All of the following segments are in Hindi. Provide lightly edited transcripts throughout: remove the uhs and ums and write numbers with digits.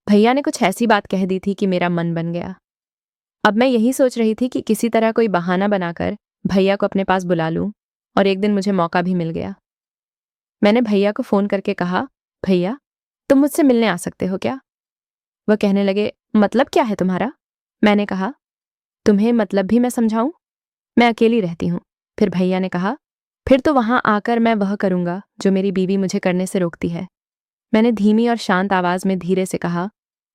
भैया ने कुछ ऐसी बात कह दी थी कि मेरा मन बन गया। अब मैं यही सोच रही थी कि किसी तरह कोई बहाना बनाकर भैया को अपने पास बुला लूं, और एक दिन मुझे मौका भी मिल गया। मैंने भैया को फ़ोन करके कहा, भैया, तुम मुझसे मिलने आ सकते हो क्या? वह कहने लगे, मतलब क्या है तुम्हारा? मैंने कहा, तुम्हें मतलब भी मैं समझाऊं? मैं अकेली रहती हूँ। फिर भैया ने कहा, फिर तो वहां आकर मैं वह करूंगा जो मेरी बीवी मुझे करने से रोकती है। मैंने धीमी और शांत आवाज में धीरे से कहा,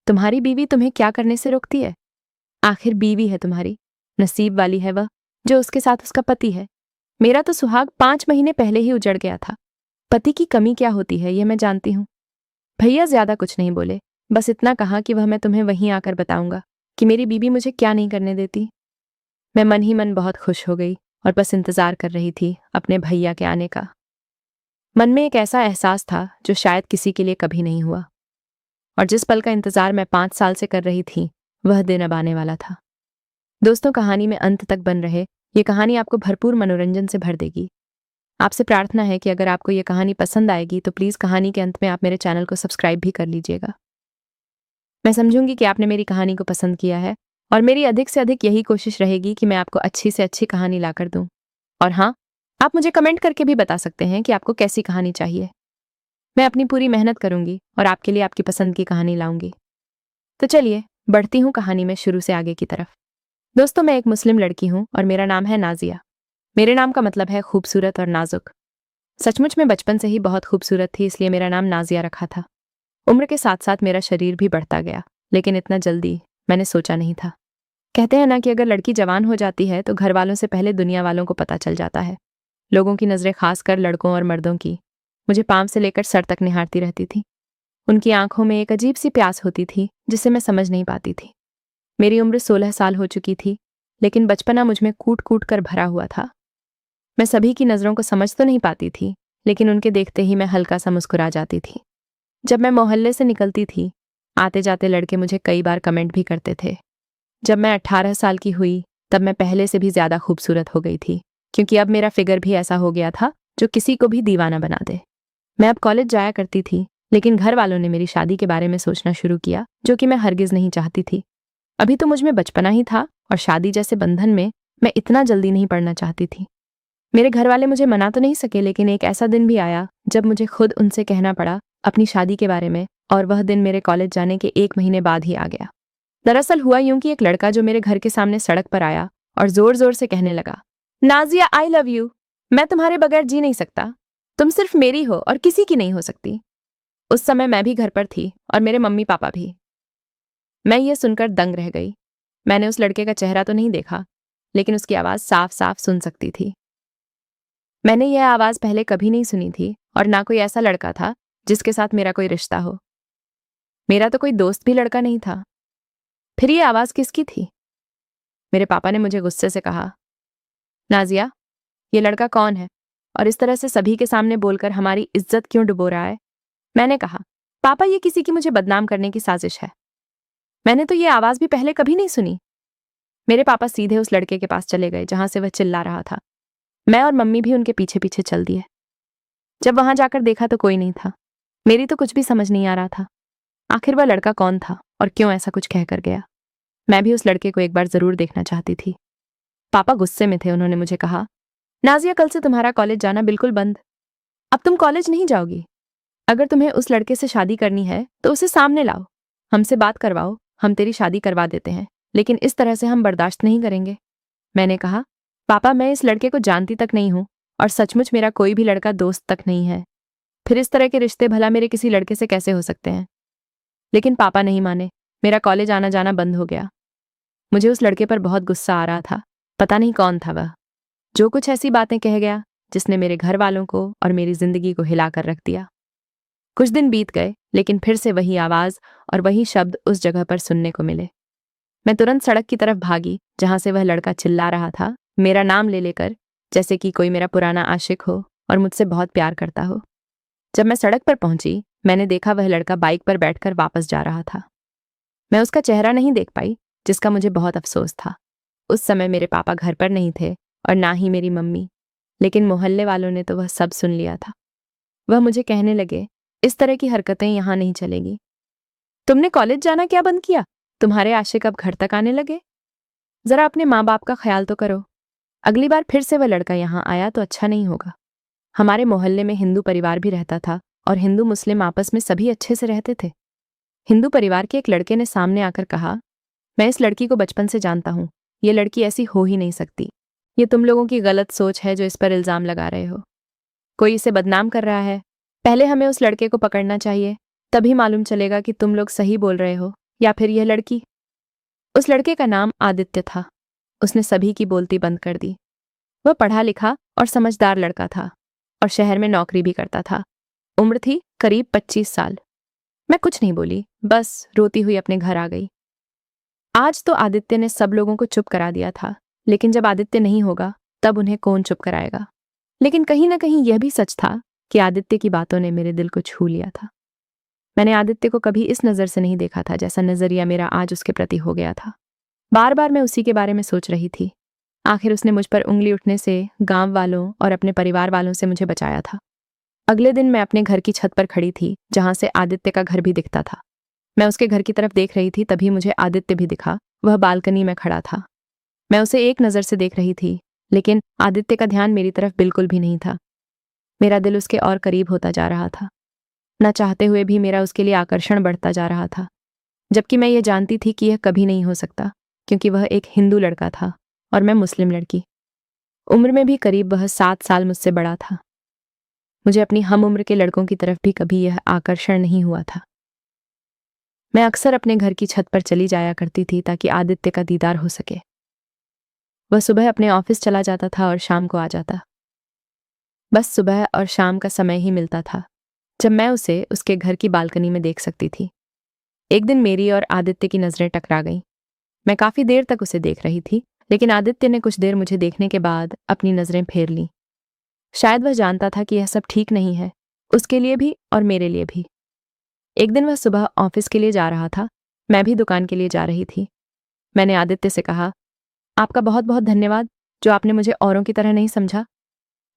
तुम्हारी बीवी तुम्हें क्या करने से रोकती है? आखिर बीवी है तुम्हारी, नसीब वाली है वह, जो उसके साथ उसका पति है। मेरा तो सुहाग 5 महीने पहले ही उजड़ गया था। पति की कमी क्या होती है, यह मैं जानती हूँ। भैया ज्यादा कुछ नहीं बोले, बस इतना कहा कि वह मैं तुम्हें वहीं आकर बताऊंगा कि मेरी बीवी मुझे क्या नहीं करने देती। मैं मन ही मन बहुत खुश हो गई और बस इंतजार कर रही थी अपने भैया के आने का। मन में एक ऐसा एहसास था जो शायद किसी के लिए कभी नहीं हुआ, और जिस पल का इंतजार मैं 5 साल से कर रही थी, वह दिन अब आने वाला था। दोस्तों, कहानी में अंत तक बन रहे। ये कहानी आपको भरपूर मनोरंजन से भर देगी। आपसे प्रार्थना है कि अगर आपको ये कहानी पसंद आएगी तो प्लीज़ कहानी के अंत में आप मेरे चैनल को सब्सक्राइब भी कर लीजिएगा। मैं समझूंगी कि आपने मेरी कहानी को पसंद किया है, और मेरी अधिक से अधिक यही कोशिश रहेगी कि मैं आपको अच्छी से अच्छी कहानी लाकर दूं। और हाँ, आप मुझे कमेंट करके भी बता सकते हैं कि आपको कैसी कहानी चाहिए। मैं अपनी पूरी मेहनत करूंगी और आपके लिए आपकी पसंद की कहानी लाऊंगी। तो चलिए, बढ़ती हूँ कहानी में शुरू से आगे की तरफ। दोस्तों, मैं एक मुस्लिम लड़की हूँ और मेरा नाम है नाजिया। मेरे नाम का मतलब है खूबसूरत और नाजुक। सचमुच में बचपन से ही बहुत खूबसूरत थी, इसलिए मेरा नाम नाजिया रखा था। उम्र के साथ साथ मेरा शरीर भी बढ़ता गया, लेकिन इतना जल्दी मैंने सोचा नहीं था। कहते हैं ना कि अगर लड़की जवान हो जाती है तो घर वालों से पहले दुनिया वालों को पता चल जाता है। लोगों की नज़रें, खासकर लड़कों और मर्दों की, मुझे पाँव से लेकर सर तक निहारती रहती थी। उनकी आंखों में एक अजीब सी प्यास होती थी जिसे मैं समझ नहीं पाती थी। मेरी उम्र 16 साल हो चुकी थी, लेकिन बचपना मुझ में कूट कूट कर भरा हुआ था। मैं सभी की नज़रों को समझ तो नहीं पाती थी, लेकिन उनके देखते ही मैं हल्का सा मुस्कुरा जाती थी। जब मैं मोहल्ले से निकलती थी, आते जाते लड़के मुझे कई बार कमेंट भी करते थे। जब मैं 18 साल की हुई, तब मैं पहले से भी ज़्यादा खूबसूरत हो गई थी, क्योंकि अब मेरा फिगर भी ऐसा हो गया था जो किसी को भी दीवाना बना दे। मैं अब कॉलेज जाया करती थी, लेकिन घर वालों ने मेरी शादी के बारे में सोचना शुरू किया, जो कि मैं हरगिज़ नहीं चाहती थी। अभी तो मुझ में बचपना ही था, और शादी जैसे बंधन में मैं इतना जल्दी नहीं पड़ना चाहती थी। मेरे घर वाले मुझे मना तो नहीं सके, लेकिन एक ऐसा दिन भी आया जब मुझे खुद उनसे कहना पड़ा अपनी शादी के बारे में, और वह दिन मेरे कॉलेज जाने के 1 महीने बाद ही आ गया। दरअसल हुआ यूं कि एक लड़का जो मेरे घर के सामने सड़क पर आया और जोर जोर से कहने लगा, नाजिया, आई लव यू। मैं तुम्हारे बगैर जी नहीं सकता। तुम सिर्फ मेरी हो और किसी की नहीं हो सकती। उस समय मैं भी घर पर थी और मेरे मम्मी पापा भी। मैं ये सुनकर दंग रह गई। मैंने उस लड़के का चेहरा तो नहीं देखा, लेकिन उसकी आवाज़ साफ साफ सुन सकती थी। मैंने यह आवाज़ पहले कभी नहीं सुनी थी, और ना कोई ऐसा लड़का था जिसके साथ मेरा कोई रिश्ता हो। मेरा तो कोई दोस्त भी लड़का नहीं था। फिर ये आवाज़ किसकी थी? मेरे पापा ने मुझे गुस्से से कहा, नाजिया, ये लड़का कौन है, और इस तरह से सभी के सामने बोलकर हमारी इज्जत क्यों डुबो रहा है? मैंने कहा, पापा, ये किसी की मुझे बदनाम करने की साजिश है। मैंने तो ये आवाज़ भी पहले कभी नहीं सुनी। मेरे पापा सीधे उस लड़के के पास चले गए जहां से वह चिल्ला रहा था। मैं और मम्मी भी उनके पीछे पीछे चल दिए। जब वहां जाकर देखा तो कोई नहीं था। मेरी तो कुछ भी समझ नहीं आ रहा था। आखिर वह लड़का कौन था और क्यों ऐसा कुछ कहकर गया? मैं भी उस लड़के को एक बार जरूर देखना चाहती थी। पापा गुस्से में थे। उन्होंने मुझे कहा, नाजिया, कल से तुम्हारा कॉलेज जाना बिल्कुल बंद। अब तुम कॉलेज नहीं जाओगी। अगर तुम्हें उस लड़के से शादी करनी है तो उसे सामने लाओ, हमसे बात करवाओ, हम तेरी शादी करवा देते हैं, लेकिन इस तरह से हम बर्दाश्त नहीं करेंगे। मैंने कहा, पापा, मैं इस लड़के को जानती तक नहीं हूं, और सचमुच मेरा कोई भी लड़का दोस्त तक नहीं है। फिर इस तरह के रिश्ते भला मेरे किसी लड़के से कैसे हो सकते हैं? लेकिन पापा नहीं माने। मेरा कॉलेज आना जाना बंद हो गया। मुझे उस लड़के पर बहुत गुस्सा आ रहा था। पता नहीं कौन था वह, जो कुछ ऐसी बातें कह गया जिसने मेरे घर वालों को और मेरी जिंदगी को हिलाकर रख दिया। कुछ दिन बीत गए, लेकिन फिर से वही आवाज और वही शब्द उस जगह पर सुनने को मिले। मैं तुरंत सड़क की तरफ भागी जहां से वह लड़का चिल्ला रहा था, मेरा नाम ले लेकर, जैसे कि कोई मेरा पुराना आशिक हो और मुझसे बहुत प्यार करता हो। जब मैं सड़क पर पहुंची, मैंने देखा वह लड़का बाइक पर बैठकर वापस जा रहा था। मैं उसका चेहरा नहीं देख पाई, जिसका मुझे बहुत अफसोस था। उस समय मेरे पापा घर पर नहीं थे और ना ही मेरी मम्मी, लेकिन मोहल्ले वालों ने तो वह सब सुन लिया था। वह मुझे कहने लगे, इस तरह की हरकतें यहाँ नहीं चलेगी। तुमने कॉलेज जाना क्या बंद किया? तुम्हारे आशिक अब घर तक आने लगे? जरा अपने माँ बाप का ख्याल तो करो। अगली बार फिर से वह लड़का यहाँ आया तो अच्छा नहीं होगा। हमारे मोहल्ले में हिंदू परिवार भी रहता था और हिंदू मुस्लिम आपस में सभी अच्छे से रहते थे। हिंदू परिवार के एक लड़के ने सामने आकर कहा, मैं इस लड़की को बचपन से जानता हूँ। ये लड़की ऐसी हो ही नहीं सकती। ये तुम लोगों की गलत सोच है जो इस पर इल्जाम लगा रहे हो। कोई इसे बदनाम कर रहा है। पहले हमें उस लड़के को पकड़ना चाहिए, तभी मालूम चलेगा कि तुम लोग सही बोल रहे हो या फिर यह लड़की। उस लड़के का नाम आदित्य था। उसने सभी की बोलती बंद कर दी। वह पढ़ा लिखा और समझदार लड़का था और शहर में नौकरी भी करता था। उम्र थी करीब 25 साल। मैं कुछ नहीं बोली, बस रोती हुई अपने घर आ गई। आज तो आदित्य ने सब लोगों को चुप करा दिया था, लेकिन जब आदित्य नहीं होगा तब उन्हें कौन चुप कराएगा। लेकिन कहीं ना कहीं यह भी सच था कि आदित्य की बातों ने मेरे दिल को छू लिया था। मैंने आदित्य को कभी इस नज़र से नहीं देखा था जैसा नज़रिया मेरा आज उसके प्रति हो गया था। बार बार मैं उसी के बारे में सोच रही थी। आखिर उसने मुझ पर उंगली उठने से, गांव वालों और अपने परिवार वालों से मुझे बचाया था। अगले दिन मैं अपने घर की छत पर खड़ी थी, जहां से आदित्य का घर भी दिखता था। मैं उसके घर की तरफ देख रही थी, तभी मुझे आदित्य भी दिखा। वह बालकनी में खड़ा था। मैं उसे एक नज़र से देख रही थी, लेकिन आदित्य का ध्यान मेरी तरफ बिल्कुल भी नहीं था। मेरा दिल उसके और करीब होता जा रहा था। न चाहते हुए भी मेरा उसके लिए आकर्षण बढ़ता जा रहा था, जबकि मैं ये जानती थी कि यह कभी नहीं हो सकता, क्योंकि वह एक हिंदू लड़का था और मैं मुस्लिम लड़की। उम्र में भी करीब वह 7 साल मुझसे बड़ा था। मुझे अपनी हम उम्र के लड़कों की तरफ भी कभी यह आकर्षण नहीं हुआ था। मैं अक्सर अपने घर की छत पर चली जाया करती थी ताकि आदित्य का दीदार हो सके। वह सुबह अपने ऑफिस चला जाता था और शाम को आ जाता। बस सुबह और शाम का समय ही मिलता था जब मैं उसे उसके घर की बालकनी में देख सकती थी। एक दिन मेरी और आदित्य की नजरें टकरा गईं। मैं काफी देर तक उसे देख रही थी, लेकिन आदित्य ने कुछ देर मुझे देखने के बाद अपनी नजरें फेर लीं। शायद वह जानता था कि यह सब ठीक नहीं है, उसके लिए भी और मेरे लिए भी। एक दिन वह सुबह ऑफिस के लिए जा रहा था, मैं भी दुकान के लिए जा रही थी। मैंने आदित्य से कहा, आपका बहुत बहुत धन्यवाद जो आपने मुझे औरों की तरह नहीं समझा।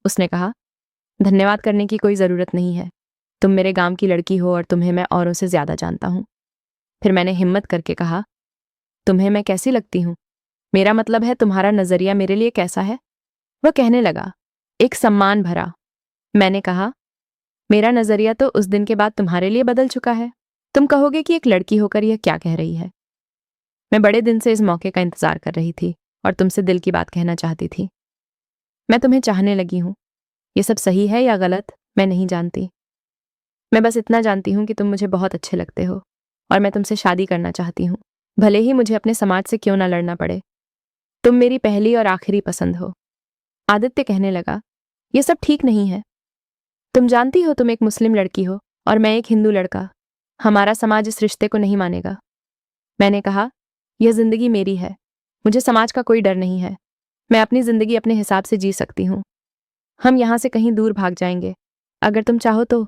उसने कहा, धन्यवाद करने की कोई ज़रूरत नहीं है। तुम मेरे गांव की लड़की हो और तुम्हें मैं औरों से ज़्यादा जानता हूँ। फिर मैंने हिम्मत करके कहा, तुम्हें मैं कैसी लगती हूँ? मेरा मतलब है तुम्हारा नज़रिया मेरे लिए कैसा है? वह कहने लगा, एक सम्मान भरा। मैंने कहा, मेरा नज़रिया तो उस दिन के बाद तुम्हारे लिए बदल चुका है। तुम कहोगे कि एक लड़की होकर यह क्या कह रही है। मैं बड़े दिन से इस मौके का इंतजार कर रही थी और तुमसे दिल की बात कहना चाहती थी। मैं तुम्हें चाहने लगी हूँ। ये सब सही है या गलत, मैं नहीं जानती। मैं बस इतना जानती हूँ कि तुम मुझे बहुत अच्छे लगते हो और मैं तुमसे शादी करना चाहती हूँ, भले ही मुझे अपने समाज से क्यों ना लड़ना पड़े। तुम मेरी पहली और आखिरी पसंद हो। आदित्य कहने लगा, ये सब ठीक नहीं है। तुम जानती हो तुम एक मुस्लिम लड़की हो और मैं एक हिंदू लड़का। हमारा समाज इस रिश्ते को नहीं मानेगा। मैंने कहा, यह जिंदगी मेरी है। मुझे समाज का कोई डर नहीं है। मैं अपनी जिंदगी अपने हिसाब से जी सकती हूँ। हम यहाँ से कहीं दूर भाग जाएंगे, अगर तुम चाहो तो।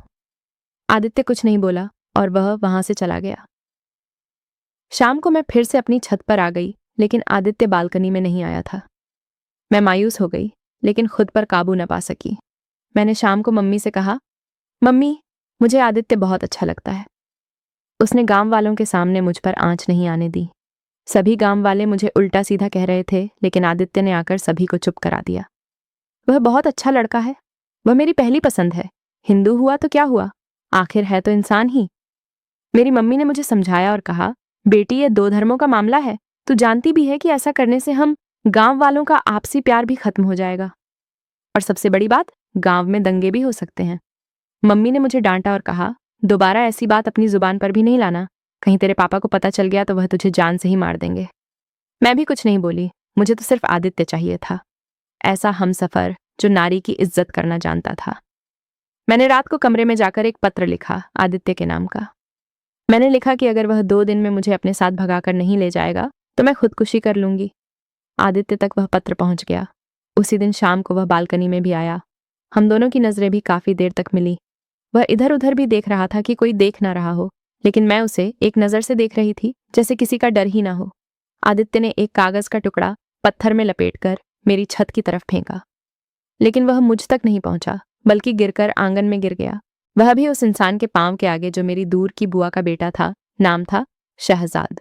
आदित्य कुछ नहीं बोला और वह वहां से चला गया। शाम को मैं फिर से अपनी छत पर आ गई, लेकिन आदित्य बालकनी में नहीं आया था। मैं मायूस हो गई, लेकिन खुद पर काबू न पा सकी। मैंने शाम को मम्मी से कहा, मम्मी, मुझे आदित्य बहुत अच्छा लगता है। उसने गांव वालों के सामने मुझ पर आंच नहीं आने दी। सभी गांव वाले मुझे उल्टा सीधा कह रहे थे, लेकिन आदित्य ने आकर सभी को चुप करा दिया। वह बहुत अच्छा लड़का है। वह मेरी पहली पसंद है। हिंदू हुआ तो क्या हुआ, आखिर है तो इंसान ही। मेरी मम्मी ने मुझे समझाया और कहा, बेटी, ये 2 धर्मों का मामला है। तू जानती भी है कि ऐसा करने से हम गांव वालों का आपसी प्यार भी खत्म हो जाएगा, और सबसे बड़ी बात, गांव में दंगे भी हो सकते हैं। मम्मी ने मुझे डांटा और कहा, दोबारा ऐसी बात अपनी जुबान पर भी नहीं लाना। कहीं तेरे पापा को पता चल गया तो वह तुझे जान से ही मार देंगे। मैं भी कुछ नहीं बोली। मुझे तो सिर्फ आदित्य चाहिए था, ऐसा हमसफर जो नारी की इज्जत करना जानता था। मैंने रात को कमरे में जाकर एक पत्र लिखा, आदित्य के नाम का। मैंने लिखा कि अगर वह 2 दिन में मुझे अपने साथ भगाकर नहीं ले जाएगा तो मैं खुदकुशी कर लूंगी। आदित्य तक वह पत्र पहुंच गया। उसी दिन शाम को वह बालकनी में भी आया। हम दोनों की नजरें भी काफी देर तक मिली। वह इधर उधर भी देख रहा था कि कोई देख ना रहा हो, लेकिन मैं उसे एक नजर से देख रही थी जैसे किसी का डर ही ना हो। आदित्य ने एक कागज का टुकड़ा पत्थर में लपेटकर मेरी छत की तरफ फेंका, लेकिन वह मुझ तक नहीं पहुंचा, बल्कि गिरकर आंगन में गिर गया। वह भी उस इंसान के पांव के आगे जो मेरी दूर की बुआ का बेटा था, नाम था शहजाद।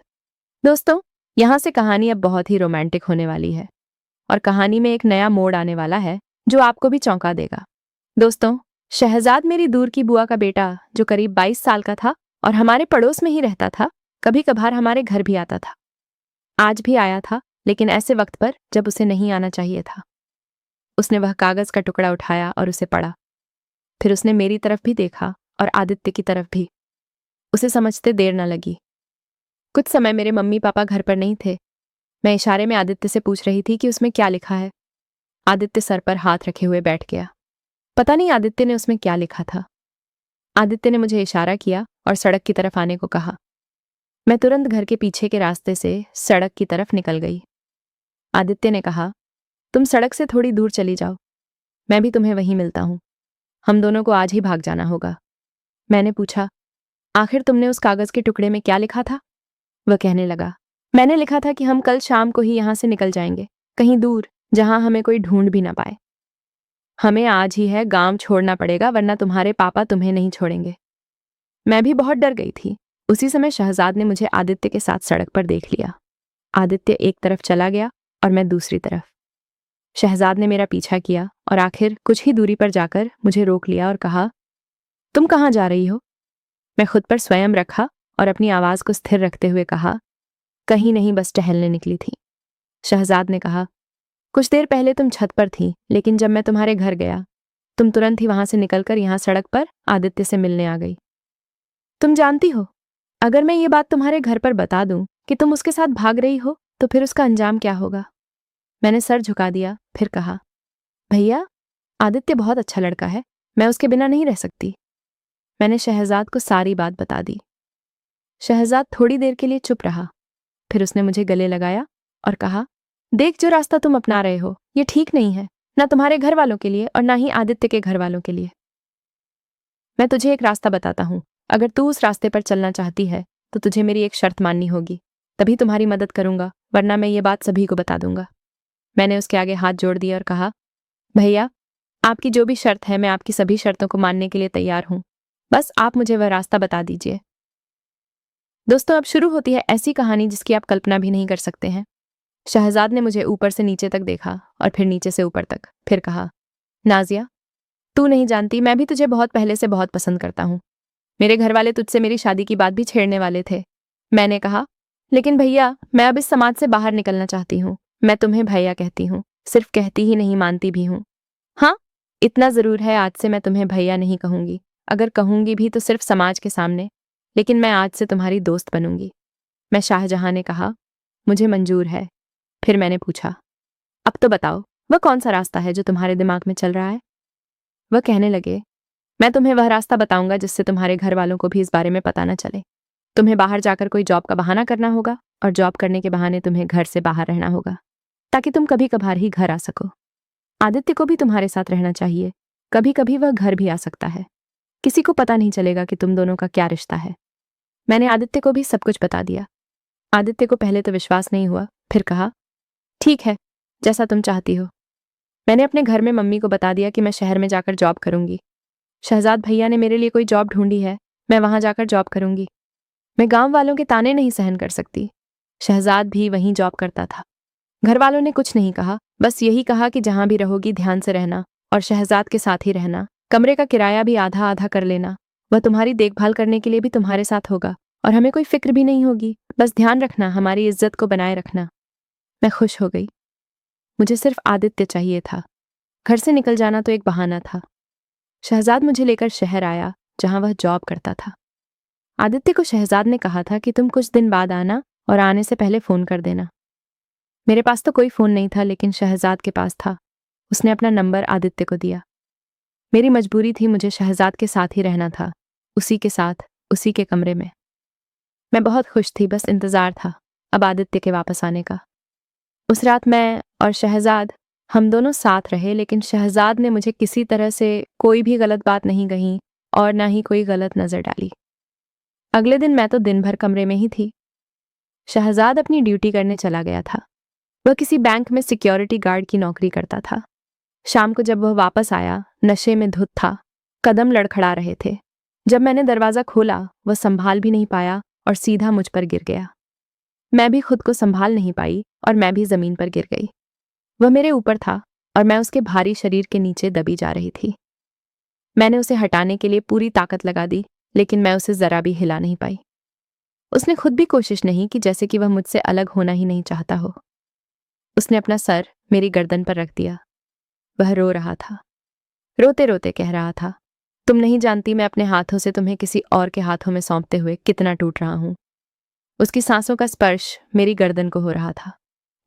दोस्तों, यहाँ से कहानी अब बहुत ही रोमांटिक होने वाली है और कहानी में एक नया मोड़ आने वाला है जो आपको भी चौंका देगा। दोस्तों, शहजाद मेरी दूर की बुआ का बेटा जो करीब 22 साल का था और हमारे पड़ोस में ही रहता था, कभी कभार हमारे घर भी आता था। आज भी आया था, लेकिन ऐसे वक्त पर जब उसे नहीं आना चाहिए था। उसने वह कागज का टुकड़ा उठाया और उसे पढ़ा। फिर उसने मेरी तरफ भी देखा और आदित्य की तरफ भी। उसे समझते देर न लगी। कुछ समय मेरे मम्मी पापा घर पर नहीं थे। मैं इशारे में आदित्य से पूछ रही थी कि उसमें क्या लिखा है। आदित्य सर पर हाथ रखे हुए बैठ गया। पता नहीं आदित्य ने उसमें क्या लिखा था। आदित्य ने मुझे इशारा किया और सड़क की तरफ आने को कहा। मैं तुरंत घर के पीछे के रास्ते से सड़क की तरफ निकल गई। आदित्य ने कहा, तुम सड़क से थोड़ी दूर चली जाओ, मैं भी तुम्हें वहीं मिलता हूं। हम दोनों को आज ही भाग जाना होगा। मैंने पूछा, आखिर तुमने उस कागज के टुकड़े में क्या लिखा था? वह कहने लगा, मैंने लिखा था कि हम कल शाम को ही यहां से निकल जाएंगे, कहीं दूर, जहां हमें कोई ढूंढ भी ना पाए। हमें आज ही है गांव छोड़ना पड़ेगा, वरना तुम्हारे पापा तुम्हें नहीं छोड़ेंगे। मैं भी बहुत डर गई थी। उसी समय शहजाद ने मुझे आदित्य के साथ सड़क पर देख लिया। आदित्य एक तरफ चला गया और मैं दूसरी तरफ। शहजाद ने मेरा पीछा किया और आखिर कुछ ही दूरी पर जाकर मुझे रोक लिया और कहा, तुम कहाँ जा रही हो? मैं खुद पर स्वयं रखा और अपनी आवाज को स्थिर रखते हुए कहा, कहीं नहीं, बस टहलने निकली थी। शहजाद ने कहा, कुछ देर पहले तुम छत पर थी, लेकिन जब मैं तुम्हारे घर गया, तुम तुरंत ही वहां से निकलकर यहां सड़क पर आदित्य से मिलने आ गई। तुम जानती हो, अगर मैं ये बात तुम्हारे घर पर बता दूं कि तुम उसके साथ भाग रही हो, तो फिर उसका अंजाम क्या होगा? मैंने सर झुका दिया, फिर कहा, भैया, आदित्य बहुत अच्छा लड़का है, मैं उसके बिना नहीं रह सकती। मैंने शहजाद को सारी बात बता दी। शहजाद थोड़ी देर के लिए चुप रहा। फिर उसने मुझे गले लगाया और कहा, देख, जो रास्ता तुम अपना रहे हो ये ठीक नहीं है, ना तुम्हारे घर वालों के लिए और ना ही आदित्य के घर वालों के लिए। मैं तुझे एक रास्ता बताता हूँ। अगर तू उस रास्ते पर चलना चाहती है तो तुझे मेरी एक शर्त माननी होगी, तभी तुम्हारी मदद करूंगा, वरना मैं ये बात सभी को बता दूंगा। मैंने उसके आगे हाथ जोड़ दिया और कहा, भैया, आपकी जो भी शर्त है, मैं आपकी सभी शर्तों को मानने के लिए तैयार हूं। बस आप मुझे वह रास्ता बता दीजिए। दोस्तों, अब शुरू होती है ऐसी कहानी जिसकी आप कल्पना भी नहीं कर सकते हैं। शहजाद ने मुझे ऊपर से नीचे तक देखा और फिर नीचे से ऊपर तक, फिर कहा, नाजिया, तू नहीं जानती, मैं भी तुझे बहुत पहले से बहुत पसंद करता हूँ। मेरे घर वाले तुझसे मेरी शादी की बात भी छेड़ने वाले थे। मैंने कहा, लेकिन भैया, मैं अब इस समाज से बाहर निकलना चाहती हूँ। मैं तुम्हें भैया कहती हूँ, सिर्फ कहती ही नहीं, मानती भी हूँ। हाँ, इतना जरूर है, आज से मैं तुम्हें भैया नहीं कहूंगी। अगर कहूंगी भी तो सिर्फ समाज के सामने, लेकिन मैं आज से तुम्हारी दोस्त बनूंगी। मैं शाहजहां ने कहा, मुझे मंजूर है। फिर मैंने पूछा, अब तो बताओ, वह कौन सा रास्ता है जो तुम्हारे दिमाग में चल रहा है? वह कहने लगे, मैं तुम्हें वह रास्ता बताऊंगा जिससे तुम्हारे घर वालों को भी इस बारे में पता न चले। तुम्हें बाहर जाकर कोई जॉब का बहाना करना होगा और जॉब करने के बहाने तुम्हें घर से बाहर रहना होगा, ताकि तुम कभी कभार ही घर आ सको। आदित्य को भी तुम्हारे साथ रहना चाहिए, कभी कभी वह घर भी आ सकता है। किसी को पता नहीं चलेगा कि तुम दोनों का क्या रिश्ता है। मैंने आदित्य को भी सब कुछ बता दिया। आदित्य को पहले तो विश्वास नहीं हुआ, फिर कहा, ठीक है, जैसा तुम चाहती हो। मैंने अपने घर में मम्मी को बता दिया कि मैं शहर में जाकर जॉब करूंगी। शहजाद भैया ने मेरे लिए कोई जॉब ढूंढी है, मैं वहां जाकर जॉब करूंगी। मैं गांव वालों के ताने नहीं सहन कर सकती। शहजाद भी वहीं जॉब करता था। घर वालों ने कुछ नहीं कहा, बस यही कहा कि जहां भी रहोगी ध्यान से रहना और शहजाद के साथ ही रहना। कमरे का किराया भी आधा आधा कर लेना। वह तुम्हारी देखभाल करने के लिए भी तुम्हारे साथ होगा और हमें कोई फिक्र भी नहीं होगी। बस ध्यान रखना, हमारी इज्जत को बनाए रखना। मैं खुश हो गई। मुझे सिर्फ आदित्य चाहिए था। घर से निकल जाना तो एक बहाना था। शहजाद मुझे लेकर शहर आया जहां वह जॉब करता था। आदित्य को शहजाद ने कहा था कि तुम कुछ दिन बाद आना और आने से पहले फोन कर देना। मेरे पास तो कोई फोन नहीं था, लेकिन शहजाद के पास था। उसने अपना नंबर आदित्य को दिया। मेरी मजबूरी थी, मुझे शहजाद के साथ ही रहना था, उसी के साथ, उसी के कमरे में। मैं बहुत खुश थी, बस इंतजार था अब आदित्य के वापस आने का। उस रात मैं और शहजाद, हम दोनों साथ रहे, लेकिन शहजाद ने मुझे किसी तरह से कोई भी गलत बात नहीं कही और ना ही कोई गलत नजर डाली। अगले दिन मैं तो दिन भर कमरे में ही थी। शहजाद अपनी ड्यूटी करने चला गया था। वह किसी बैंक में सिक्योरिटी गार्ड की नौकरी करता था। शाम को जब वह वापस आया, नशे में धुत था, कदम लड़खड़ा रहे थे। जब मैंने दरवाजा खोला, वह संभाल भी नहीं पाया और सीधा मुझ पर गिर गया। मैं भी खुद को संभाल नहीं पाई और मैं भी जमीन पर गिर गई। वह मेरे ऊपर था और मैं उसके भारी शरीर के नीचे दबी जा रही थी। मैंने उसे हटाने के लिए पूरी ताकत लगा दी, लेकिन मैं उसे जरा भी हिला नहीं पाई। उसने खुद भी कोशिश नहीं की, जैसे कि वह मुझसे अलग होना ही नहीं चाहता हो। उसने अपना सर मेरी गर्दन पर रख दिया। वह रो रहा था, रोते रोते कह रहा था, तुम नहीं जानती मैं अपने हाथों से तुम्हें किसी और के हाथों में सौंपते हुए कितना टूट रहा हूं। उसकी सांसों का स्पर्श मेरी गर्दन को हो रहा था,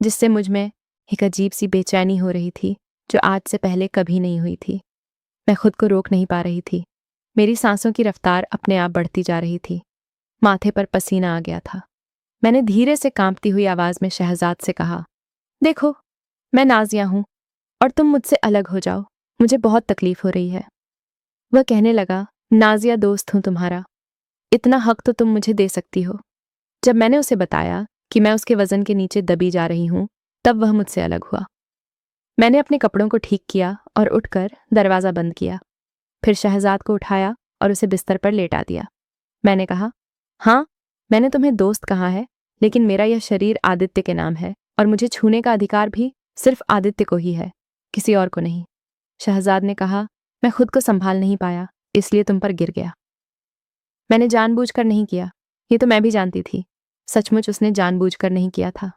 जिससे मुझ में एक अजीब सी बेचैनी हो रही थी जो आज से पहले कभी नहीं हुई थी। मैं खुद को रोक नहीं पा रही थी। मेरी सांसों की रफ्तार अपने आप बढ़ती जा रही थी। माथे पर पसीना आ गया था। मैंने धीरे से कांपती हुई आवाज में शहजाद से कहा, देखो, मैं नाजिया हूं और तुम मुझसे अलग हो जाओ, मुझे बहुत तकलीफ हो रही है। वह कहने लगा, नाजिया दोस्त हूं तुम्हारा, इतना हक तो तुम मुझे दे सकती हो। जब मैंने उसे बताया कि मैं उसके वजन के नीचे दबी जा रही हूं, तब वह मुझसे अलग हुआ। मैंने अपने कपड़ों को ठीक किया और उठकर दरवाजा बंद किया। फिर शहजाद को उठाया और उसे बिस्तर पर लेटा दिया। मैंने कहा, हाँ, मैंने तुम्हें दोस्त कहा है, लेकिन मेरा यह शरीर आदित्य के नाम है और मुझे छूने का अधिकार भी सिर्फ आदित्य को ही है, किसी और को नहीं। शहजाद ने कहा, मैं खुद को संभाल नहीं पाया, इसलिए तुम पर गिर गया। मैंने जानबूझकर नहीं किया, ये तो मैं भी जानती थी। सचमुच उसने जानबूझकर नहीं किया था।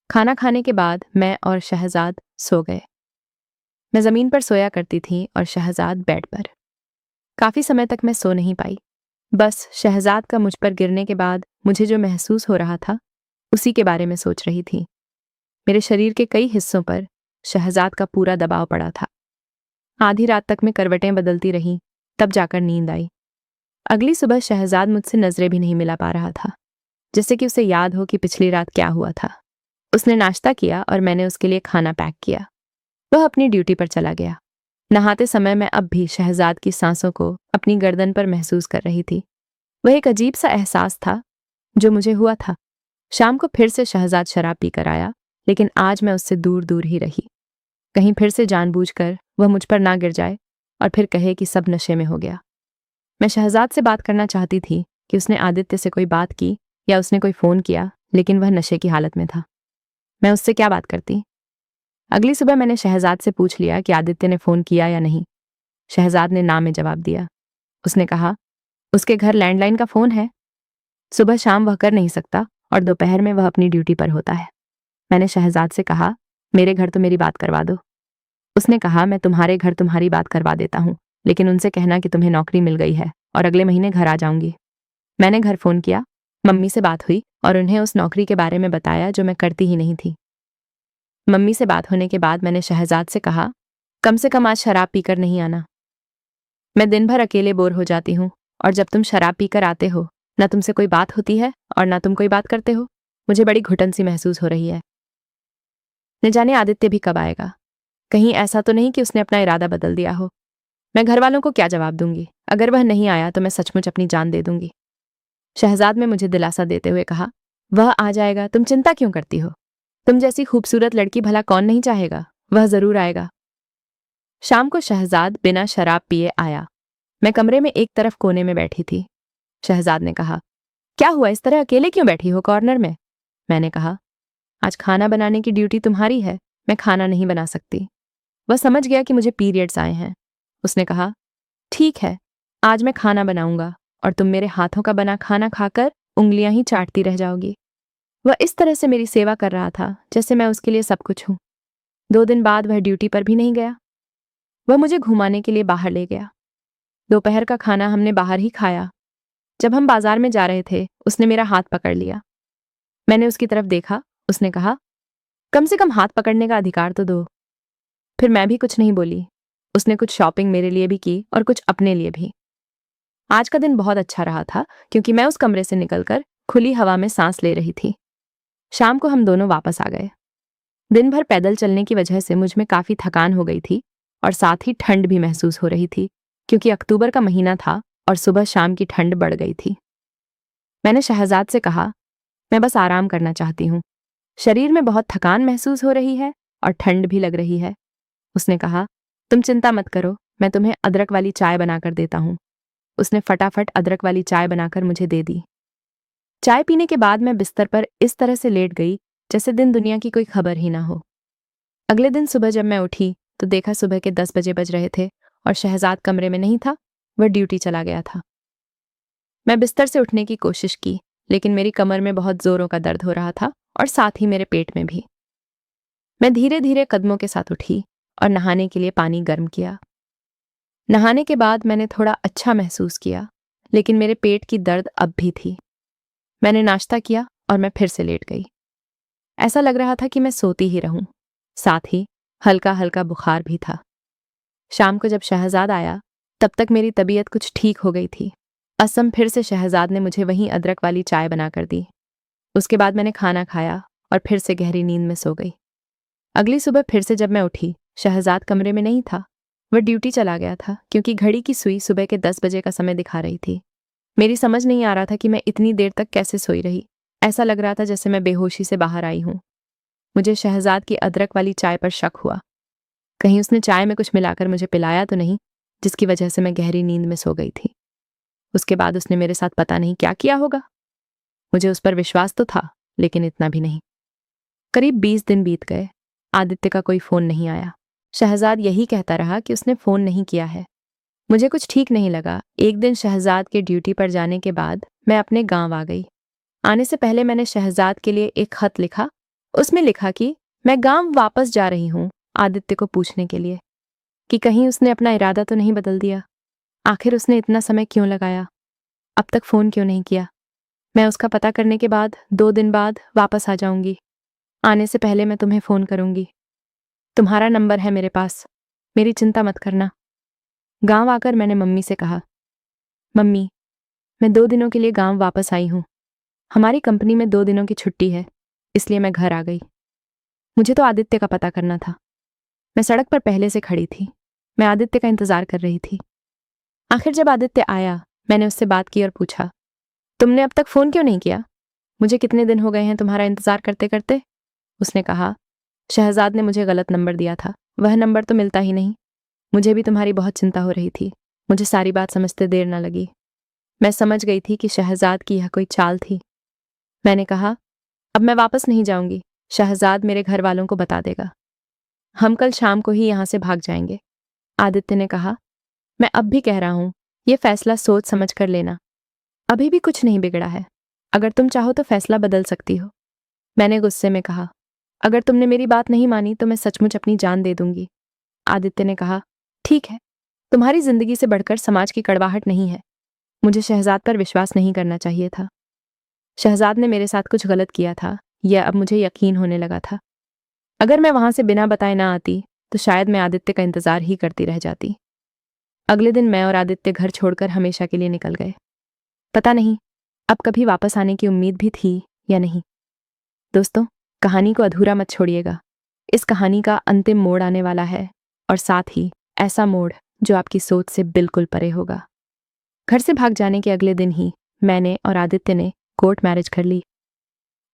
खाना खाने के बाद मैं और शहजाद सो गए। मैं जमीन पर सोया करती थी और शहजाद बेड पर। काफी समय तक मैं सो नहीं पाई। बस शहजाद का मुझ पर गिरने के बाद मुझे जो महसूस हो रहा था, उसी के बारे में सोच रही थी। मेरे शरीर के कई हिस्सों पर शहजाद का पूरा दबाव पड़ा था। आधी रात तक मैं करवटें बदलती रही, तब जाकर नींद आई। अगली सुबह शहजाद मुझसे नजरें भी नहीं मिला पा रहा था, जैसे कि उसे याद हो कि पिछली रात क्या हुआ था। उसने नाश्ता किया और मैंने उसके लिए खाना पैक किया। वह अपनी ड्यूटी पर चला गया। नहाते समय मैं अब भी शहजाद की सांसों को अपनी गर्दन पर महसूस कर रही थी। वह एक अजीब सा एहसास था जो मुझे हुआ था। शाम को फिर से शहजाद शराब पीकर आया, लेकिन आज मैं उससे दूर दूर ही रही। कहीं फिर से जानबूझकर वह मुझ पर ना गिर जाए और फिर कहे कि सब नशे में हो गया। मैं शहजाद से बात करना चाहती थी कि उसने आदित्य से कोई बात की या उसने कोई फोन किया, लेकिन वह नशे की हालत में था। मैं उससे क्या बात करती? अगली सुबह मैंने शहजाद से पूछ लिया कि आदित्य ने फोन किया या नहीं। शहजाद ने ना में जवाब दिया। उसने कहा, उसके घर लैंडलाइन का फोन है, सुबह शाम वह कर नहीं सकता और दोपहर में वह अपनी ड्यूटी पर होता है। मैंने शहजाद से कहा, मेरे घर तो मेरी बात करवा दो। उसने कहा, मैं तुम्हारे घर तुम्हारी बात करवा देता हूँ, लेकिन उनसे कहना कि तुम्हें नौकरी मिल गई है और अगले महीने घर आ जाऊंगी। मैंने घर फोन किया, मम्मी से बात हुई और उन्हें उस नौकरी के बारे में बताया जो मैं करती ही नहीं थी। मम्मी से बात होने के बाद मैंने शहजाद से कहा, कम से कम आज शराब पीकर नहीं आना। मैं दिन भर अकेले बोर हो जाती हूँ और जब तुम शराब पीकर आते हो, ना तुमसे कोई बात होती है और ना तुम कोई बात करते हो। मुझे बड़ी घुटन सी महसूस हो रही है। न जाने आदित्य भी कब आएगा। कहीं ऐसा तो नहीं कि उसने अपना इरादा बदल दिया हो। मैं घर वालों को क्या जवाब दूंगी? अगर वह नहीं आया तो मैं सचमुच अपनी जान दे दूंगी। शहजाद ने मुझे दिलासा देते हुए कहा, वह आ जाएगा, तुम चिंता क्यों करती हो? तुम जैसी खूबसूरत लड़की भला कौन नहीं चाहेगा? वह जरूर आएगा। शाम को शहजाद बिना शराब पिए आया। मैं कमरे में एक तरफ कोने में बैठी थी। शहजाद ने कहा, क्या हुआ, इस तरह अकेले क्यों बैठी हो कॉर्नर में? मैंने कहा, आज खाना बनाने की ड्यूटी तुम्हारी है, मैं खाना नहीं बना सकती। वह समझ गया कि मुझे पीरियड्स आए हैं। उसने कहा, ठीक है, आज मैं खाना बनाऊंगा और तुम मेरे हाथों का बना खाना खाकर उंगलियां ही चाटती रह जाओगी। वह इस तरह से मेरी सेवा कर रहा था जैसे मैं उसके लिए सब कुछ हूं। 2 दिन बाद वह ड्यूटी पर भी नहीं गया। वह मुझे घुमाने के लिए बाहर ले गया। दोपहर का खाना हमने बाहर ही खाया। जब हम बाजार में जा रहे थे, उसने मेरा हाथ पकड़ लिया। मैंने उसकी तरफ देखा। उसने कहा, कम से कम हाथ पकड़ने का अधिकार तो दो। फिर मैं भी कुछ नहीं बोली। उसने कुछ शॉपिंग मेरे लिए भी की और कुछ अपने लिए भी। आज का दिन बहुत अच्छा रहा था क्योंकि मैं उस कमरे से निकलकर खुली हवा में सांस ले रही थी। शाम को हम दोनों वापस आ गए। दिन भर पैदल चलने की वजह से मुझ में काफी थकान हो गई थी और साथ ही ठंड भी महसूस हो रही थी क्योंकि अक्टूबर का महीना था और सुबह शाम की ठंड बढ़ गई थी। मैंने शहजाद से कहा, मैं बस आराम करना चाहती हूँ। शरीर में बहुत थकान महसूस हो रही है और ठंड भी लग रही है। उसने कहा, तुम चिंता मत करो, मैं तुम्हें अदरक वाली चाय बनाकर देता हूँ। उसने फटाफट अदरक वाली चाय बनाकर मुझे दे दी। चाय पीने के बाद मैं बिस्तर पर इस तरह से लेट गई जैसे दिन दुनिया की कोई खबर ही ना हो। अगले दिन सुबह जब मैं उठी तो देखा सुबह के 10 बजे बज रहे थे और शहजाद कमरे में नहीं था, वह ड्यूटी चला गया था। मैं बिस्तर से उठने की कोशिश की, लेकिन मेरी कमर में बहुत जोरों का दर्द हो रहा था और साथ ही मेरे पेट में भी। मैं धीरे धीरे कदमों के साथ उठी और नहाने के लिए पानी गर्म किया। नहाने के बाद मैंने थोड़ा अच्छा महसूस किया, लेकिन मेरे पेट की दर्द अब भी थी। मैंने नाश्ता किया और मैं फिर से लेट गई। ऐसा लग रहा था कि मैं सोती ही रहूं। साथ ही हल्का हल्का बुखार भी था। शाम को जब शहजाद आया तब तक मेरी तबीयत कुछ ठीक हो गई थी। असम फिर से शहजाद ने मुझे वहीं अदरक वाली चाय बनाकर दी। उसके बाद मैंने खाना खाया और फिर से गहरी नींद में सो गई। अगली सुबह फिर से जब मैं उठी, शहजाद कमरे में नहीं था। वह ड्यूटी चला गया था क्योंकि घड़ी की सुई सुबह के 10 बजे का समय दिखा रही थी। मेरी समझ नहीं आ रहा था कि मैं इतनी देर तक कैसे सोई रही। ऐसा लग रहा था जैसे मैं बेहोशी से बाहर आई हूं। मुझे शहजाद की अदरक वाली चाय पर शक हुआ। कहीं उसने चाय में कुछ मिलाकर मुझे पिलाया तो नहीं, जिसकी वजह से मैं गहरी नींद में सो गई थी। उसके बाद उसने मेरे साथ पता नहीं क्या किया होगा। मुझे उस पर विश्वास तो था, लेकिन इतना भी नहीं। करीब 20 दिन बीत गए। आदित्य का कोई फोन नहीं आया। शहजाद यही कहता रहा कि उसने फोन नहीं किया है। मुझे कुछ ठीक नहीं लगा। एक दिन शहजाद के ड्यूटी पर जाने के बाद मैं अपने गांव आ गई। आने से पहले मैंने शहजाद के लिए एक खत लिखा। उसमें लिखा कि मैं गांव वापस जा रही हूं, आदित्य को पूछने के लिए कि कहीं उसने अपना इरादा तो नहीं बदल दिया। आखिर उसने इतना समय क्यों लगाया? अब तक फोन क्यों नहीं किया? मैं उसका पता करने के बाद 2 दिन बाद वापस आ जाऊंगी। आने से पहले मैं तुम्हें फोन करूंगी। तुम्हारा नंबर है मेरे पास, मेरी चिंता मत करना। गांव आकर मैंने मम्मी से कहा, मम्मी, मैं 2 दिनों के लिए गांव वापस आई हूं। हमारी कंपनी में 2 दिनों की छुट्टी है, इसलिए मैं घर आ गई। मुझे तो आदित्य का पता करना था। मैं सड़क पर पहले से खड़ी थी। मैं आदित्य का इंतजार कर रही थी। आखिर जब आदित्य आया, मैंने उससे बात की और पूछा, तुमने अब तक फोन क्यों नहीं किया? मुझे कितने दिन हो गए हैं तुम्हारा इंतजार करते करते? उसने कहा, शहजाद ने मुझे गलत नंबर दिया था, वह नंबर तो मिलता ही नहीं। मुझे भी तुम्हारी बहुत चिंता हो रही थी। मुझे सारी बात समझते देर न लगी। मैं समझ गई थी कि शहजाद की यह कोई चाल थी। मैंने कहा, अब मैं वापस नहीं जाऊंगी। शहजाद मेरे घर वालों को बता देगा। हम कल शाम को ही यहां से भाग जाएंगे। आदित्य ने कहा, मैं अब भी कह रहा हूं, यह फैसला सोच समझ कर लेना। अभी भी कुछ नहीं बिगड़ा है। अगर तुम चाहो तो फैसला बदल सकती हो। मैंने गुस्से में कहा, अगर तुमने मेरी बात नहीं मानी तो मैं सचमुच अपनी जान दे दूंगी। आदित्य ने कहा, ठीक है, तुम्हारी जिंदगी से बढ़कर समाज की कड़वाहट नहीं है। मुझे शहजाद पर विश्वास नहीं करना चाहिए था। शहजाद ने मेरे साथ कुछ गलत किया था, यह अब मुझे यकीन होने लगा था। अगर मैं वहां से बिना बताए ना आती तो शायद मैं आदित्य का इंतजार ही करती रह जाती। अगले दिन मैं और आदित्य घर छोड़कर हमेशा के लिए निकल गए। पता नहीं अब कभी वापस आने की उम्मीद भी थी या नहीं। दोस्तों, कहानी को अधूरा मत छोड़िएगा। इस कहानी का अंतिम मोड़ आने वाला है, और साथ ही ऐसा मोड़ जो आपकी सोच से बिल्कुल परे होगा। घर से भाग जाने के अगले दिन ही मैंने और आदित्य ने कोर्ट मैरिज कर ली।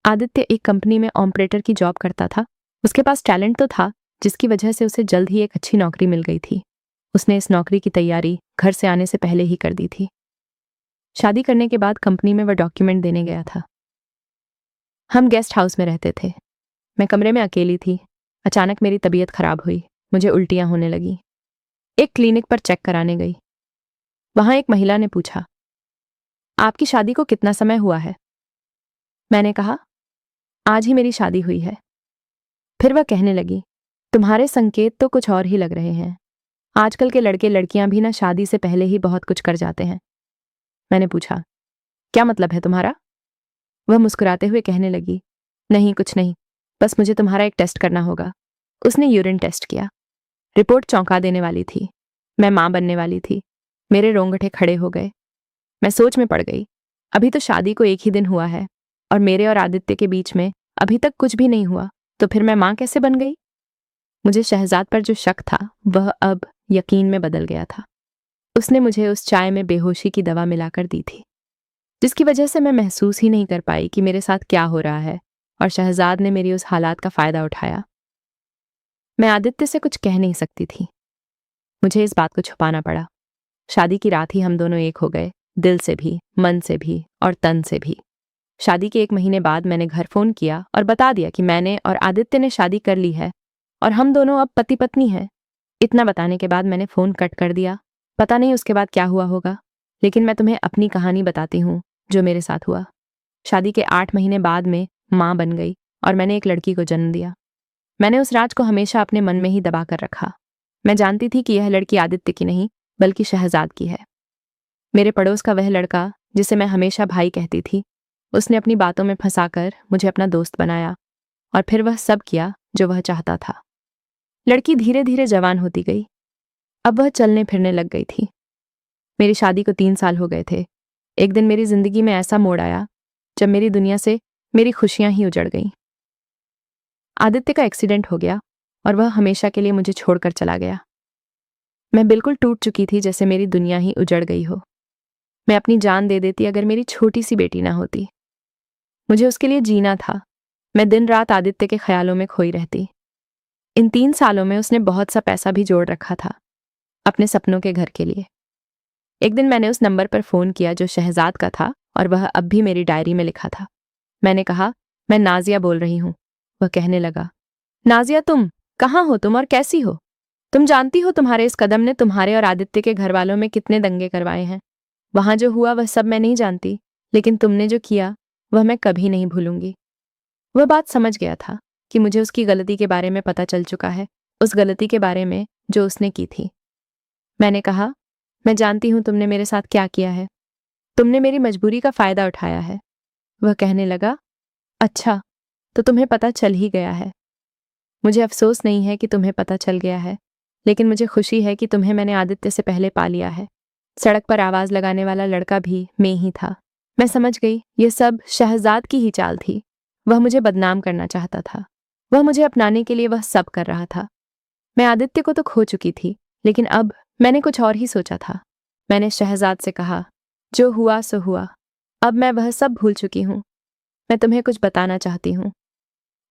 आदित्य एक कंपनी में ऑपरेटर की जॉब करता था। उसके पास टैलेंट तो था, जिसकी वजह से उसे जल्द ही एक अच्छी नौकरी मिल गई थी। उसने इस नौकरी की तैयारी घर से आने से पहले ही कर दी थी। शादी करने के बाद कंपनी में वह डॉक्यूमेंट देने गया था। हम गेस्ट हाउस में रहते थे। मैं कमरे में अकेली थी। अचानक मेरी तबीयत खराब हुई। मुझे उल्टियां होने लगी। एक क्लिनिक पर चेक कराने गई। वहां एक महिला ने पूछा, आपकी शादी को कितना समय हुआ है? मैंने कहा, आज ही मेरी शादी हुई है। फिर वह कहने लगी, तुम्हारे संकेत तो कुछ और ही लग रहे हैं। आजकल के लड़के लड़कियां भी ना शादी से पहले ही बहुत कुछ कर जाते हैं। मैंने पूछा, क्या मतलब है तुम्हारा? वह मुस्कुराते हुए कहने लगी, नहीं कुछ नहीं, बस मुझे तुम्हारा एक टेस्ट करना होगा। उसने यूरिन टेस्ट किया। रिपोर्ट चौंका देने वाली थी। मैं मां बनने वाली थी। मेरे रोंगटे खड़े हो गए। मैं सोच में पड़ गई। अभी तो शादी को 1 ही दिन हुआ है और मेरे और आदित्य के बीच में अभी तक कुछ भी नहीं हुआ, तो फिर मैं मां कैसे बन गई? मुझे शहजाद पर जो शक था वह अब यकीन में बदल गया था। उसने मुझे उस चाय में बेहोशी की दवा मिलाकर दी थी, जिसकी वजह से मैं महसूस ही नहीं कर पाई कि मेरे साथ क्या हो रहा है, और शहजाद ने मेरी उस हालात का फायदा उठाया। मैं आदित्य से कुछ कह नहीं सकती थी। मुझे इस बात को छुपाना पड़ा। शादी की रात ही हम दोनों एक हो गए, दिल से भी, मन से भी और तन से भी। शादी के 1 महीने बाद मैंने घर फोन किया और बता दिया कि मैंने और आदित्य ने शादी कर ली है और हम दोनों अब पति पत्नी हैं। इतना बताने के बाद मैंने फोन कट कर दिया। पता नहीं उसके बाद क्या हुआ होगा, लेकिन मैं तुम्हें अपनी कहानी बताती हूँ जो मेरे साथ हुआ। शादी के 8 महीने बाद में माँ बन गई और मैंने एक लड़की को जन्म दिया। मैंने उस राज को हमेशा अपने मन में ही दबा कर रखा। मैं जानती थी कि यह लड़की आदित्य की नहीं बल्कि शहजाद की है। मेरे पड़ोस का वह लड़का जिसे मैं हमेशा भाई कहती थी, उसने अपनी बातों में फंसाकर मुझे अपना दोस्त बनाया और फिर वह सब किया जो वह चाहता था। लड़की धीरे धीरे जवान होती गई। अब वह चलने फिरने लग गई थी। मेरी शादी को 3 साल हो गए थे। एक दिन मेरी जिंदगी में ऐसा मोड़ आया जब मेरी दुनिया से मेरी खुशियां ही उजड़ गईं। आदित्य का एक्सीडेंट हो गया और वह हमेशा के लिए मुझे छोड़कर चला गया। मैं बिल्कुल टूट चुकी थी, जैसे मेरी दुनिया ही उजड़ गई हो। मैं अपनी जान दे देती अगर मेरी छोटी सी बेटी ना होती। मुझे उसके लिए जीना था। मैं दिन रात आदित्य के ख्यालों में खोई रहती। इन 3 सालों में उसने बहुत सा पैसा भी जोड़ रखा था अपने सपनों के घर के लिए। एक दिन मैंने उस नंबर पर फोन किया जो शहजाद का था और वह अब भी मेरी डायरी में लिखा था। मैंने कहा, मैं नाजिया बोल रही हूँ। वह कहने लगा, नाजिया तुम कहाँ हो, तुम और कैसी हो? तुम जानती हो तुम्हारे इस कदम ने तुम्हारे और आदित्य के घर वालों में कितने दंगे करवाए हैं। वहां जो हुआ वह सब मैं नहीं जानती, लेकिन तुमने जो किया वह मैं कभी नहीं भूलूंगी। वह बात समझ गया था कि मुझे उसकी गलती के बारे में पता चल चुका है, उस गलती के बारे में जो उसने की थी। मैंने कहा, मैं जानती हूं तुमने मेरे साथ क्या किया है। तुमने मेरी मजबूरी का फायदा उठाया है। वह कहने लगा, अच्छा, तो तुम्हें पता चल ही गया है। मुझे अफसोस नहीं है कि तुम्हें पता चल गया है, लेकिन मुझे खुशी है कि तुम्हें मैंने आदित्य से पहले पा लिया है। सड़क पर आवाज लगाने वाला लड़का भी मैं ही था। मैं समझ गई ये सब शहजाद की ही चाल थी। वह मुझे बदनाम करना चाहता था। वह मुझे अपनाने के लिए वह सब कर रहा था। मैं आदित्य को तो खो चुकी थी, लेकिन अब मैंने कुछ और ही सोचा था। मैंने शहजाद से कहा, जो हुआ सो हुआ। अब मैं वह सब भूल चुकी हूँ। मैं तुम्हें कुछ बताना चाहती हूँ।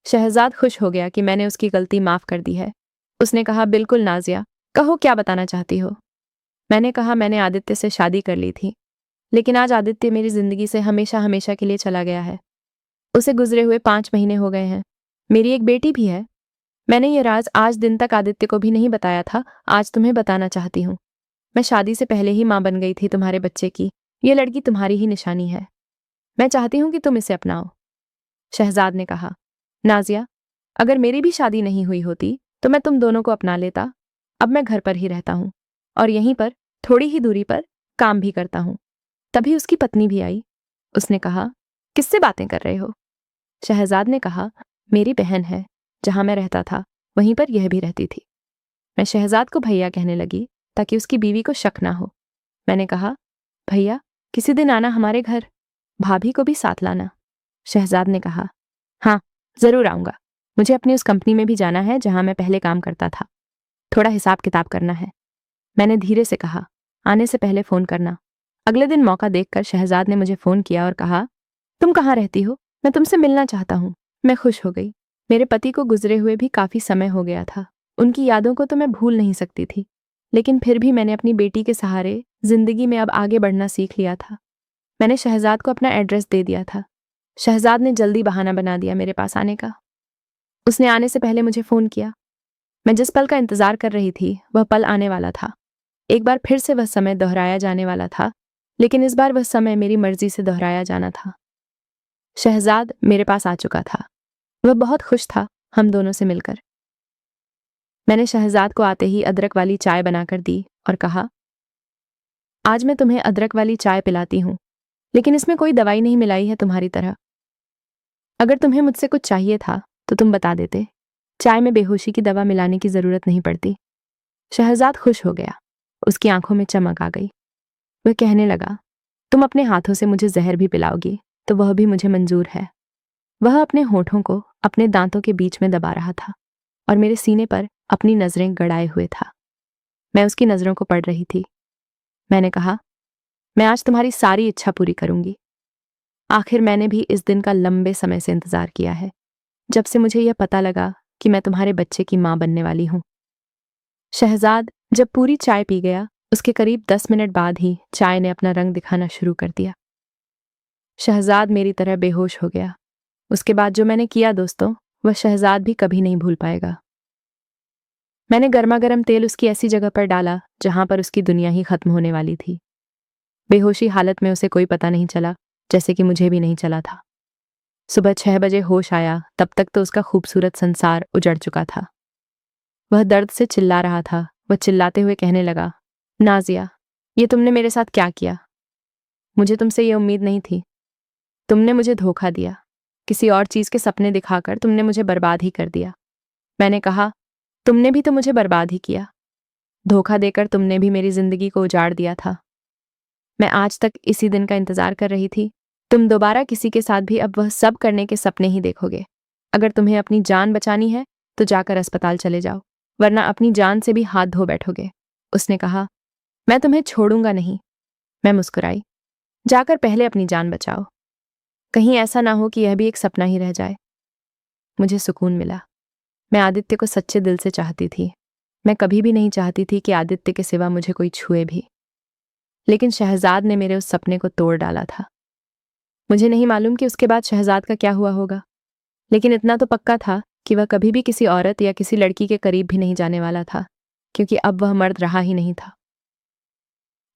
शहजाद खुश हो गया कि मैंने उसकी गलती माफ कर दी है। उसने कहा, बिल्कुल नाजिया, कहो क्या बताना चाहती हो। मैंने कहा, मैंने आदित्य से शादी कर ली थी, लेकिन आज आदित्य मेरी जिंदगी से हमेशा हमेशा के लिए चला गया है। उसे गुजरे हुए 5 महीने हो गए हैं। मेरी एक बेटी भी है। मैंने ये राज आज दिन तक आदित्य को भी नहीं बताया था, आज तुम्हें बताना चाहती हूँ। मैं शादी से पहले ही माँ बन गई थी तुम्हारे बच्चे की। ये लड़की तुम्हारी ही निशानी है। मैं चाहती हूँ कि तुम इसे अपनाओ। शहजाद ने कहा, नाजिया, अगर मेरी भी शादी नहीं हुई होती तो मैं तुम दोनों को अपना लेता। अब मैं घर पर ही रहता हूँ और यहीं पर थोड़ी ही दूरी पर काम भी करता हूँ। तभी उसकी पत्नी भी आई। उसने कहा, किससे बातें कर रहे हो? शहजाद ने कहा, मेरी बहन है। जहां मैं रहता था वहीं पर यह भी रहती थी। मैं शहजाद को भैया कहने लगी ताकि उसकी बीवी को शक ना हो। मैंने कहा, भैया, किसी दिन आना हमारे घर, भाभी को भी साथ लाना। शहजाद ने कहा, हाँ, जरूर आऊंगा। मुझे अपनी उस कंपनी में भी जाना है जहां मैं पहले काम करता था। थोड़ा हिसाब किताब करना है। मैंने धीरे से कहा, आने से पहले फोन करना। अगले दिन मौका देखकर शहजाद ने मुझे फोन किया और कहा, तुम कहाँ रहती हो? मैं तुमसे मिलना चाहता हूँ। मैं खुश हो गई। मेरे पति को गुजरे हुए भी काफी समय हो गया था। उनकी यादों को तो मैं भूल नहीं सकती थी, लेकिन फिर भी मैंने अपनी बेटी के सहारे जिंदगी में अब आगे बढ़ना सीख लिया था। मैंने शहजाद को अपना एड्रेस दे दिया था। शहजाद ने जल्दी बहाना बना दिया मेरे पास आने का। उसने आने से पहले मुझे फोन किया। मैं जिस पल का इंतजार कर रही थी वह पल आने वाला था। एक बार फिर से वह समय दोहराया जाने वाला था, लेकिन इस बार वह समय मेरी मर्जी से दोहराया जाना था। शहजाद मेरे पास आ चुका था। वह बहुत खुश था हम दोनों से मिलकर। मैंने शहजाद को आते ही अदरक वाली चाय बनाकर दी और कहा, आज मैं तुम्हें अदरक वाली चाय पिलाती हूँ, लेकिन इसमें कोई दवाई नहीं मिलाई है तुम्हारी तरह। अगर तुम्हें मुझसे कुछ चाहिए था तो तुम बता देते। चाय में बेहोशी की दवा मिलाने की जरूरत नहीं पड़ती। शहजाद खुश हो गया। उसकी आंखों में चमक आ गई। वह कहने लगा, तुम अपने हाथों से मुझे जहर भी पिलाओगी तो वह भी मुझे मंजूर है। वह अपने होठों को अपने दांतों के बीच में दबा रहा था और मेरे सीने पर अपनी नजरें गड़ाए हुए था। मैं उसकी नजरों को पढ़ रही थी। मैंने कहा, मैं आज तुम्हारी सारी इच्छा पूरी करूंगी। आखिर मैंने भी इस दिन का लंबे समय से इंतजार किया है, जब से मुझे यह पता लगा कि मैं तुम्हारे बच्चे की मां बनने वाली हूं। शहजाद जब पूरी चाय पी गया, उसके करीब 10 मिनट बाद ही चाय ने अपना रंग दिखाना शुरू कर दिया। शहजाद मेरी तरह बेहोश हो गया। उसके बाद जो मैंने किया दोस्तों, वह शहजाद भी कभी नहीं भूल पाएगा। मैंने गर्मा गर्म तेल उसकी ऐसी जगह पर डाला जहां पर उसकी दुनिया ही खत्म होने वाली थी। बेहोशी हालत में उसे कोई पता नहीं चला, जैसे कि मुझे भी नहीं चला था। सुबह 6 बजे होश आया, तब तक तो उसका खूबसूरत संसार उजड़ चुका था। वह दर्द से चिल्ला रहा था। वह चिल्लाते हुए कहने लगा, नाजिया, ये तुमने मेरे साथ क्या किया? मुझे तुमसे ये उम्मीद नहीं थी। तुमने मुझे धोखा दिया। किसी और चीज के सपने दिखाकर तुमने मुझे बर्बाद ही कर दिया। मैंने कहा, तुमने भी तो मुझे बर्बाद ही किया। धोखा देकर तुमने भी मेरी जिंदगी को उजाड़ दिया था। मैं आज तक इसी दिन का इंतजार कर रही थी। तुम दोबारा किसी के साथ भी अब वह सब करने के सपने ही देखोगे। अगर तुम्हें अपनी जान बचानी है तो जाकर अस्पताल चले जाओ, वरना अपनी जान से भी हाथ धो बैठोगे। उसने कहा, मैं तुम्हें छोड़ूंगा नहीं। मैं मुस्कुराई। जाकर पहले अपनी जान बचाओ। कहीं ऐसा ना हो कि यह भी एक सपना ही रह जाए। मुझे सुकून मिला। मैं आदित्य को सच्चे दिल से चाहती थी। मैं कभी भी नहीं चाहती थी कि आदित्य के सिवा मुझे कोई छुए भी। लेकिन शहजाद ने मेरे उस सपने को तोड़ डाला था। मुझे नहीं मालूम कि उसके बाद शहजाद का क्या हुआ होगा, लेकिन इतना तो पक्का था कि वह कभी भी किसी औरत या किसी लड़की के करीब भी नहीं जाने वाला था, क्योंकि अब वह मर्द रहा ही नहीं था।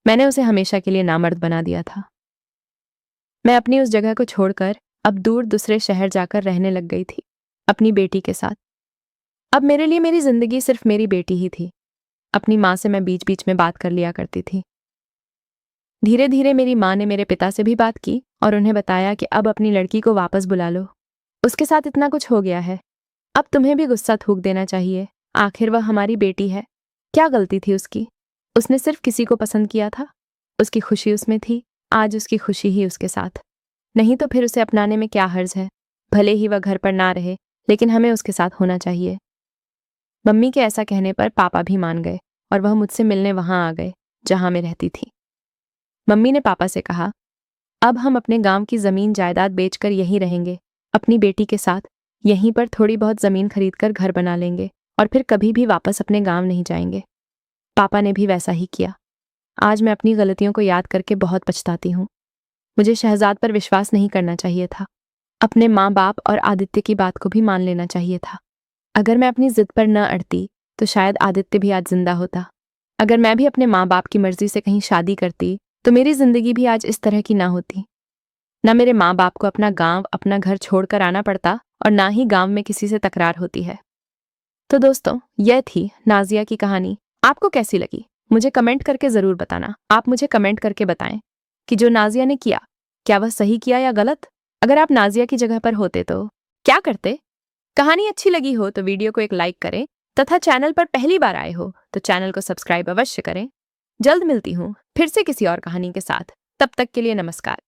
मैंने उसे हमेशा के लिए नामर्द बना दिया था। मैं अपनी उस जगह को छोड़कर अब दूर दूसरे शहर जाकर रहने लग गई थी, अपनी बेटी के साथ। अब मेरे लिए मेरी जिंदगी सिर्फ मेरी बेटी ही थी। अपनी माँ से मैं बीच बीच में बात कर लिया करती थी। धीरे धीरे मेरी माँ ने मेरे पिता से भी बात की और उन्हें बताया कि अब अपनी लड़की को वापस बुला लो। उसके साथ इतना कुछ हो गया है, अब तुम्हें भी गुस्सा थूक देना चाहिए। आखिर वह हमारी बेटी है। क्या गलती थी उसकी? उसने सिर्फ किसी को पसंद किया था। उसकी खुशी उसमें थी। आज उसकी खुशी ही उसके साथ। नहीं तो फिर उसे अपनाने में क्या हर्ज है? भले ही वह घर पर ना रहे, लेकिन हमें उसके साथ होना चाहिए। मम्मी के ऐसा कहने पर पापा भी मान गए और वह मुझसे मिलने वहां आ गए जहां मैं रहती थी। मम्मी ने पापा से कहा, अब हम अपने गांव की जमीन जायदाद बेचकर यहीं रहेंगे, अपनी बेटी के साथ। यहीं पर थोड़ी बहुत जमीन खरीदकर घर बना लेंगे और फिर कभी भी वापस अपने गांव नहीं जाएंगे। पापा ने भी वैसा ही किया। आज मैं अपनी गलतियों को याद करके बहुत पछताती हूँ। मुझे शहजाद पर विश्वास नहीं करना चाहिए था। अपने माँ बाप और आदित्य की बात को भी मान लेना चाहिए था। अगर मैं अपनी जिद पर न अड़ती तो शायद आदित्य भी आज जिंदा होता। अगर मैं भी अपने माँ बाप की मर्जी से कहीं शादी करती तो मेरी जिंदगी भी आज इस तरह की ना होती। ना मेरे माँ बाप को अपना गांव, अपना घर छोड़कर आना पड़ता और ना ही गांव में किसी से तकरार होती है। तो दोस्तों, यह थी नाजिया की कहानी। आपको कैसी लगी मुझे कमेंट करके जरूर बताना। आप मुझे कमेंट करके बताएं कि जो नाजिया ने किया, क्या वह सही किया या गलत? अगर आप नाजिया की जगह पर होते तो क्या करते? कहानी अच्छी लगी हो तो वीडियो को एक लाइक करें तथा चैनल पर पहली बार आए हो तो चैनल को सब्सक्राइब अवश्य करें। जल्द मिलती हूँ फिर से किसी और कहानी के साथ। तब तक के लिए नमस्कार।